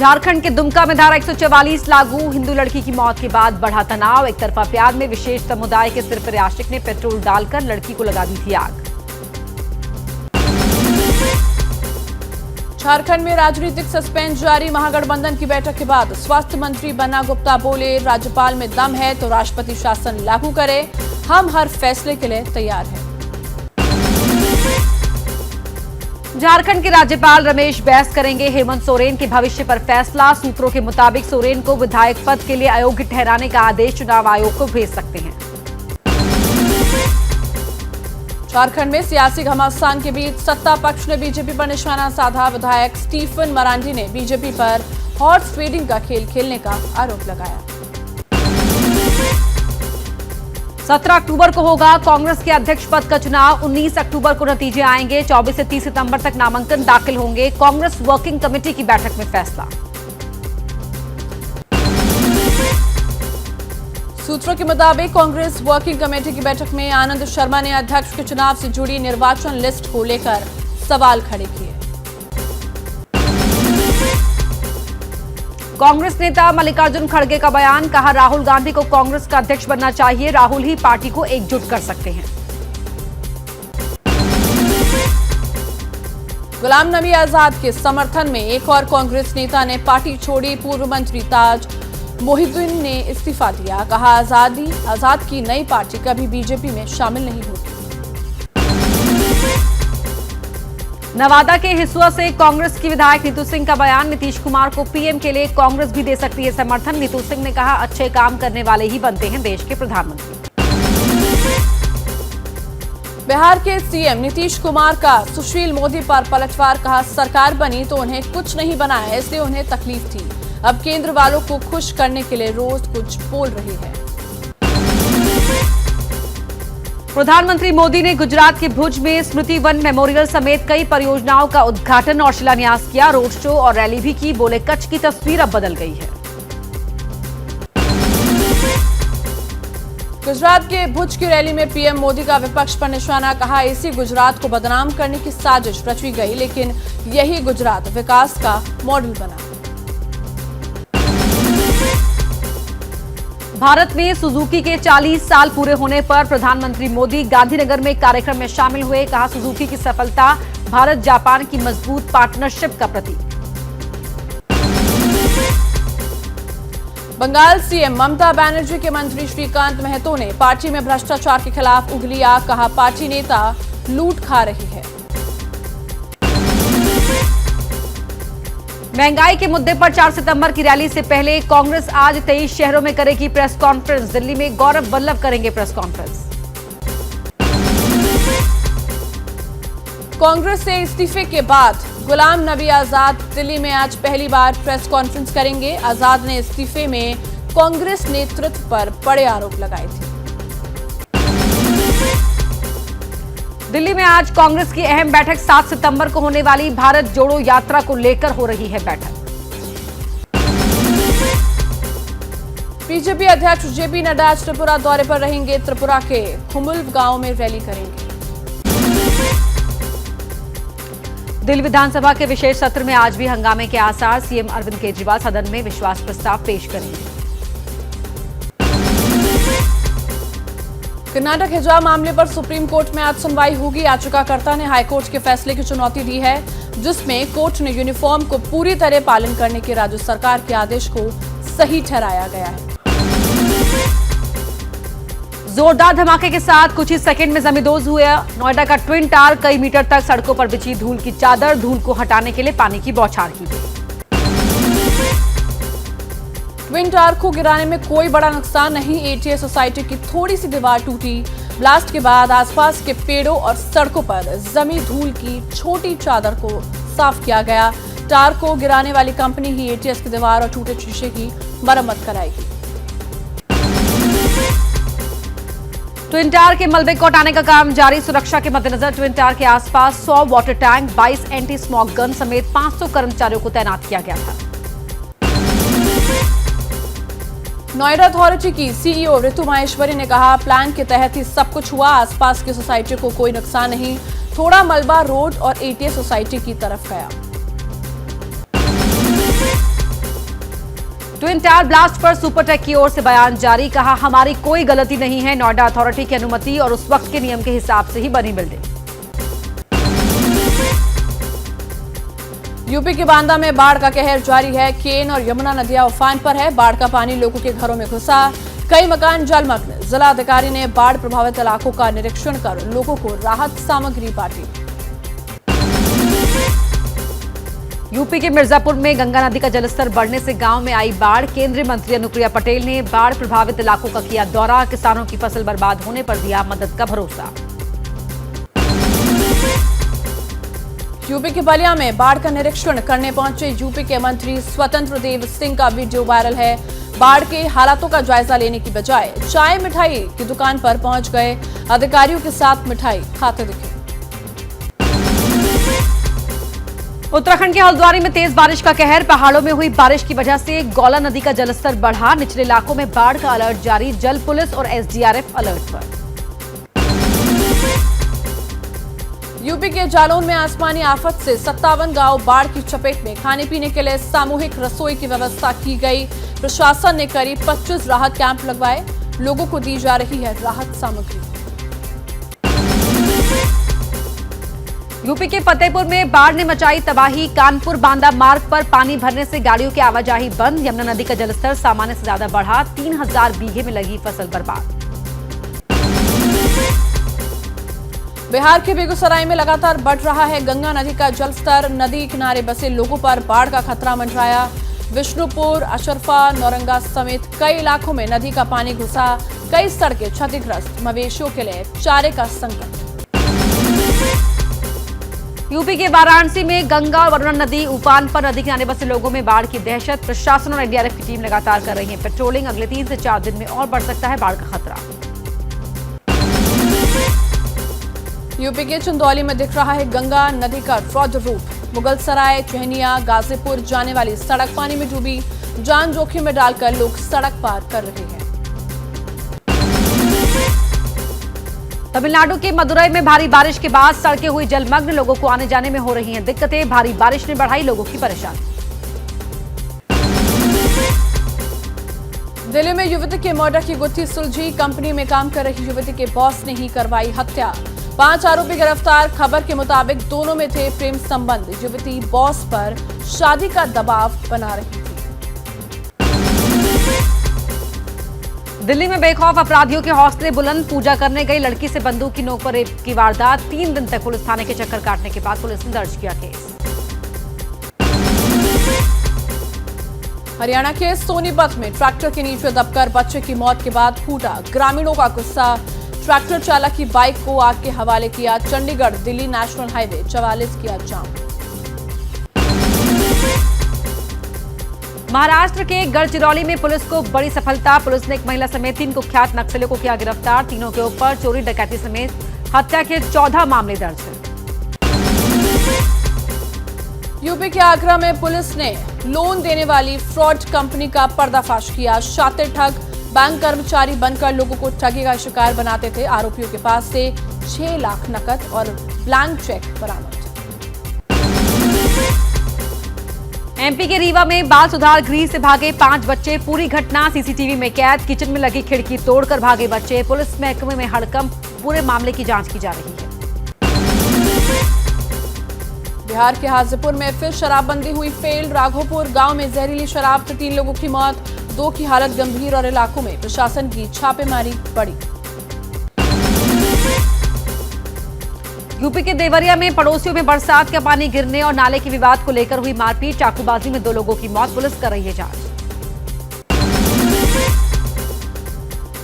झारखंड के दुमका में धारा 144 लागू। हिंदू लड़की की मौत के बाद बढ़ा तनाव। एक तरफा प्यार में विशेष समुदाय के सिर पर आशिक ने पेट्रोल डालकर लड़की को लगा दी थी आग। झारखंड में राजनीतिक सस्पेंस जारी। महागठबंधन की बैठक के बाद स्वास्थ्य मंत्री बन्ना गुप्ता बोले, राज्यपाल में दम है तो राष्ट्रपति शासन लागू करे, हम हर फैसले के लिए तैयार हैं। झारखंड के राज्यपाल रमेश बैस करेंगे हेमंत सोरेन के भविष्य पर फैसला। सूत्रों के मुताबिक सोरेन को विधायक पद के लिए अयोग्य ठहराने का आदेश चुनाव आयोग को भेज सकते हैं। झारखंड में सियासी घमासान के बीच सत्ता पक्ष ने बीजेपी पर निशाना साधा। विधायक स्टीफन मरांडी ने बीजेपी पर हॉर्स ट्रेडिंग का खेल खेलने का आरोप लगाया। 17 अक्टूबर को होगा कांग्रेस के अध्यक्ष पद का चुनाव। 19 अक्टूबर को नतीजे आएंगे। 24 से 30 सितंबर तक नामांकन दाखिल होंगे। कांग्रेस वर्किंग कमेटी की बैठक में फैसला। सूत्रों के मुताबिक कांग्रेस वर्किंग कमेटी की बैठक में आनंद शर्मा ने अध्यक्ष के चुनाव से जुड़ी निर्वाचन लिस्ट को लेकर सवाल खड़े किए। कांग्रेस नेता मल्लिकार्जुन खड़गे का बयान, कहा राहुल गांधी को कांग्रेस का अध्यक्ष बनना चाहिए, राहुल ही पार्टी को एकजुट कर सकते हैं। गुलाम नबी आजाद के समर्थन में एक और कांग्रेस नेता ने पार्टी छोड़ी। पूर्व मंत्री ताज मोहिउद्दीन ने इस्तीफा दिया। कहा आजाद की नई पार्टी कभी बीजेपी में शामिल नहीं होगी। नवादा के हिसुआ से कांग्रेस की विधायक नीतू सिंह का बयान, नीतीश कुमार को पीएम के लिए कांग्रेस भी दे सकती है समर्थन। नीतू सिंह ने कहा, अच्छे काम करने वाले ही बनते हैं देश के प्रधानमंत्री। बिहार के सीएम नीतीश कुमार का सुशील मोदी पर पलटवार, कहा सरकार बनी तो उन्हें कुछ नहीं बनाया, इसलिए उन्हें तकलीफ थी। अब केंद्र वालों को खुश करने के लिए रोज कुछ बोल रही है। प्रधानमंत्री मोदी ने गुजरात के भुज में स्मृति वन मेमोरियल समेत कई परियोजनाओं का उद्घाटन और शिलान्यास किया। रोड शो और रैली भी की। बोले, कच्छ की तस्वीर अब बदल गई है। गुजरात के भुज की रैली में पीएम मोदी का विपक्ष पर निशाना, कहा इसी गुजरात को बदनाम करने की साजिश रची गई, लेकिन यही गुजरात विकास का मॉडल बना। भारत में सुजुकी के 40 साल पूरे होने पर प्रधानमंत्री मोदी गांधीनगर में कार्यक्रम में शामिल हुए। कहा, सुजुकी की सफलता भारत जापान की मजबूत पार्टनरशिप का प्रतीक। बंगाल सीएम ममता बनर्जी के मंत्री श्रीकांत महतो ने पार्टी में भ्रष्टाचार के खिलाफ उगली आग। कहा, पार्टी नेता लूट खा रही है। महंगाई के मुद्दे पर 4 सितंबर की रैली से पहले कांग्रेस आज 23 शहरों में करेगी प्रेस कॉन्फ्रेंस। दिल्ली में गौरव वल्लभ करेंगे प्रेस कॉन्फ्रेंस। कांग्रेस से इस्तीफे के बाद गुलाम नबी आजाद दिल्ली में आज पहली बार प्रेस कॉन्फ्रेंस करेंगे। आजाद ने इस्तीफे में कांग्रेस नेतृत्व पर बड़े आरोप लगाए थे। दिल्ली में आज कांग्रेस की अहम बैठक 7 सितंबर को होने वाली भारत जोड़ो यात्रा को लेकर हो रही है बैठक। बीजेपी अध्यक्ष जेपी नड्डा आज त्रिपुरा दौरे पर रहेंगे। त्रिपुरा के खुमुल्व गांव में रैली करेंगे। दिल्ली विधानसभा के विशेष सत्र में आज भी हंगामे के आसार। सीएम अरविंद केजरीवाल सदन में विश्वास प्रस्ताव पेश करेंगे। कर्नाटक हिजाब मामले पर सुप्रीम कोर्ट में आज सुनवाई होगी। याचिकाकर्ता ने हाईकोर्ट के फैसले की चुनौती दी है, जिसमें कोर्ट ने यूनिफॉर्म को पूरी तरह पालन करने के राज्य सरकार के आदेश को सही ठहराया गया है। जोरदार धमाके के साथ कुछ ही सेकंड में जमींदोज हुआ नोएडा का ट्विन टावर। कई मीटर तक सड़कों पर बिछी धूल की चादर। धूल को हटाने के लिए पानी की बौछार की गई। ट्विन टावर को गिराने में कोई बड़ा नुकसान नहीं। एटीएस सोसाइटी की थोड़ी सी दीवार टूटी। ब्लास्ट के बाद आसपास के पेड़ों और सड़कों पर जमी धूल की छोटी चादर को साफ किया गया। टावर को गिराने वाली कंपनी ही एटीएस की दीवार और टूटे शीशे की मरम्मत कराएगी। ट्विन टावर के मलबे को हटाने का काम जारी। सुरक्षा के मद्देनजर ट्विन टावर के आसपास 100 water tank, 22 anti smoke gun समेत 500 कर्मचारियों को तैनात किया गया था। नोएडा अथॉरिटी की सीईओ ऋतु माहेश्वरी ने कहा, प्लान के तहत ही सब कुछ हुआ। आसपास की सोसाइटी को कोई नुकसान नहीं। थोड़ा मलबा रोड और एटीएस सोसाइटी की तरफ गया। ट्विन टावर ब्लास्ट पर सुपरटेक की ओर से बयान जारी, कहा हमारी कोई गलती नहीं है, नोएडा अथॉरिटी की अनुमति और उस वक्त के नियम के हिसाब से ही बनी बिल्डिंग। यूपी के बांदा में बाढ़ का कहर जारी है। केन और यमुना नदियां उफान पर है। बाढ़ का पानी लोगों के घरों में घुसा, कई मकान जलमग्न। जिला अधिकारी ने बाढ़ प्रभावित इलाकों का निरीक्षण कर लोगों को राहत सामग्री बांटी। यूपी के मिर्जापुर में गंगा नदी का जलस्तर बढ़ने से गांव में आई बाढ़। केंद्रीय मंत्री अनुप्रिया पटेल ने बाढ़ प्रभावित इलाकों का किया दौरा, किसानों की फसल बर्बाद होने पर दिया मदद का भरोसा। यूपी के बलिया में बाढ़ का निरीक्षण करने पहुंचे यूपी के मंत्री स्वतंत्र देव सिंह का वीडियो वायरल है। बाढ़ के हालातों का जायजा लेने की बजाय चाय मिठाई की दुकान पर पहुंच गए, अधिकारियों के साथ मिठाई खाते दिखे। उत्तराखंड के हल्द्वानी में तेज बारिश का कहर, पहाड़ों में हुई बारिश की वजह से गौला नदी का जलस्तर बढ़ा, निचले इलाकों में बाढ़ का अलर्ट जारी, जल पुलिस और एसडीआरएफ अलर्ट पर। यूपी के जालौन में आसमानी आफत से 57 गांव बाढ़ की चपेट में, खाने पीने के लिए सामूहिक रसोई की व्यवस्था की गई। प्रशासन ने करीब 25 राहत कैंप लगवाए, लोगों को दी जा रही है राहत सामग्री। यूपी के फतेहपुर में बाढ़ ने मचाई तबाही, कानपुर बांदा मार्ग पर पानी भरने से गाड़ियों की आवाजाही बंद, यमुना नदी का जलस्तर सामान्य से ज्यादा बढ़ा, 3000 बीघे में लगी फसल बर्बाद। बिहार के बेगूसराय में लगातार बढ़ रहा है गंगा नदी का जलस्तर, नदी किनारे बसे लोगों पर बाढ़ का खतरा मंडराया। विष्णुपुर, अशरफा, नौरंगा समेत कई इलाकों में नदी का पानी घुसा, कई सड़कें क्षतिग्रस्त, मवेशियों के लिए चारे का संकट। यूपी के वाराणसी में गंगा और वरुणा नदी उफान पर, नदी किनारे बसे लोगों में बाढ़ की दहशत, प्रशासन और एनडीआरएफ की टीम लगातार कर रही है पेट्रोलिंग, अगले 3 से 4 दिन में और बढ़ सकता है बाढ़ का खतरा। यूपी के चंदौली में दिख रहा है गंगा नदी का रौद्र रूप, मुगलसराय, चहनिया, गाजीपुर जाने वाली सड़क पानी में डूबी, जान जोखिम में डालकर लोग सड़क पार कर रहे हैं। तमिलनाडु के मदुरई में भारी बारिश के बाद सड़कें हुई जलमग्न, लोगों को आने जाने में हो रही हैं दिक्कतें, भारी बारिश ने बढ़ाई लोगों की परेशानी। दिल्ली में युवती के मर्डर की गुत्थी सुलझी, कंपनी में काम कर रही युवती के बॉस ने ही करवाई हत्या, 5 आरोपी गिरफ्तार। खबर के मुताबिक दोनों में थे प्रेम संबंध, युवती बॉस पर शादी का दबाव बना रही थी। दिल्ली में बेखौफ अपराधियों के हौसले बुलंद, पूजा करने गई लड़की से बंदूक की नोक पर रेप की वारदात, 3 दिन तक पुलिस थाने के चक्कर काटने के बाद पुलिस ने दर्ज किया केस। हरियाणा के सोनीपत में ट्रैक्टर के नीचे दबकर बच्चे की मौत के बाद फूटा ग्रामीणों का गुस्सा, ट्रैक्टर चालक की बाइक को आग के हवाले किया, चंडीगढ़ दिल्ली नेशनल हाईवे 44 किया जाम। महाराष्ट्र के गढ़चिरौली में पुलिस को बड़ी सफलता, पुलिस ने एक महिला समेत 3 कुख्यात नक्सलियों को किया गिरफ्तार, तीनों के ऊपर चोरी डकैती समेत हत्या के 14 मामले दर्ज हैं। यूपी के आगरा में पुलिस ने लोन देने वाली फ्रॉड कंपनी का पर्दाफाश किया, शातिर ठग बैंक कर्मचारी बनकर लोगों को ठगी का शिकार बनाते थे, आरोपियों के पास से 6 लाख नकद और ब्लैंक चेक बरामद। एमपी के रीवा में बाल सुधार गृह से भागे 5 बच्चे, पूरी घटना सीसीटीवी में कैद, किचन में लगी खिड़की तोड़कर भागे बच्चे, पुलिस महकमे में हड़कंप, पूरे मामले की जांच की जा रही है। बिहार के हाजीपुर में फिर शराबबंदी हुई फेल, राघोपुर गांव में जहरीली शराब से 3 लोगों की मौत, 2 की हालत गंभीर और इलाकों में प्रशासन की छापेमारी बढ़ी। यूपी के देवरिया में पड़ोसियों में बरसात का पानी गिरने और नाले के विवाद को लेकर हुई मारपीट, चाकूबाजी में 2 लोगों की मौत, पुलिस कर रही है जांच।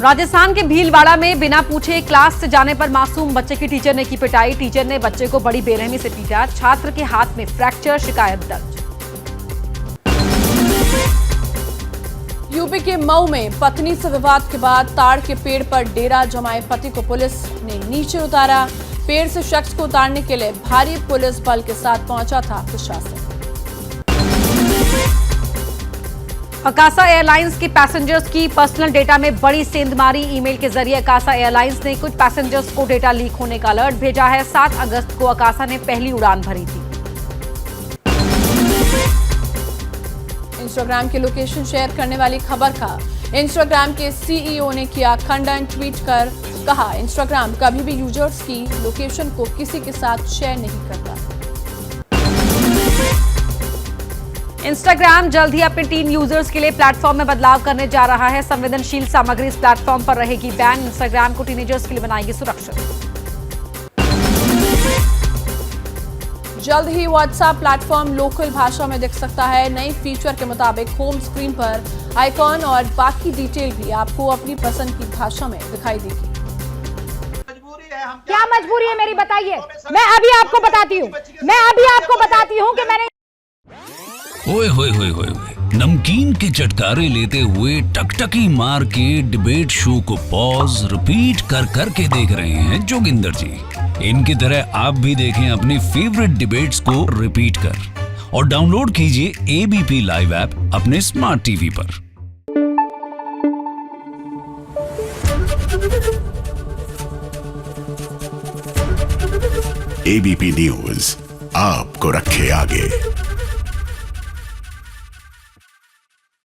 राजस्थान के भीलवाड़ा में बिना पूछे क्लास से जाने पर मासूम बच्चे की टीचर ने की पिटाई, टीचर ने बच्चे को बड़ी बेरहमी से पीटा, छात्र के हाथ में फ्रैक्चर, शिकायत दर्ज। यूपी के मऊ में पत्नी से विवाद के बाद ताड़ के पेड़ पर डेरा जमाए पति को पुलिस ने नीचे उतारा, पेड़ से शख्स को उतारने के लिए भारी पुलिस बल के साथ पहुंचा था प्रशासन। अकासा एयरलाइंस के पैसेंजर्स की पर्सनल डेटा में बड़ी सेंधमारी, ईमेल के जरिए अकासा एयरलाइंस ने कुछ पैसेंजर्स को डेटा लीक होने का अलर्ट भेजा है। 7 अगस्त को अकासा ने पहली उड़ान भरी थी। इंस्टाग्राम के लोकेशन शेयर करने वाली खबर का इंस्टाग्राम के सीईओ ने किया खंडन। ट्वीट कर कहा, इंस्टाग्राम कभी भी यूजर्स की लोकेशन को किसी के साथ शेयर नहीं करता। इंस्टाग्राम जल्द ही अपने टीन यूजर्स के लिए प्लेटफॉर्म में बदलाव करने जा रहा है। संवेदनशील सामग्री इस प्लेटफॉर्म पर रहेगी बैन। इंस्टाग्राम को टीनेजर्स के लिए बनाएगी सुरक्षित। जल्द ही व्हाट्सएप प्लेटफॉर्म लोकल भाषा में दिख सकता है। नए फीचर के मुताबिक होम स्क्रीन पर आइकॉन और बाकी डिटेल भी आपको अपनी पसंद की भाषा में दिखाई देगी। क्या मजबूरी है मेरी, बताइए। मैं अभी आपको बताती हूँ कि मैंने ओए होए होए होए होए। नमकीन के चटकारे लेते हुए टकटकी मार के डिबेट शो को पॉज रिपीट कर करके देख रहे हैं जोगिंदर जी। इनकी तरह आप भी देखें अपनी फेवरेट डिबेट्स को रिपीट कर और डाउनलोड कीजिए एबीपी लाइव ऐप अपने स्मार्ट टीवी पर। एबीपी न्यूज आपको रखे आगे।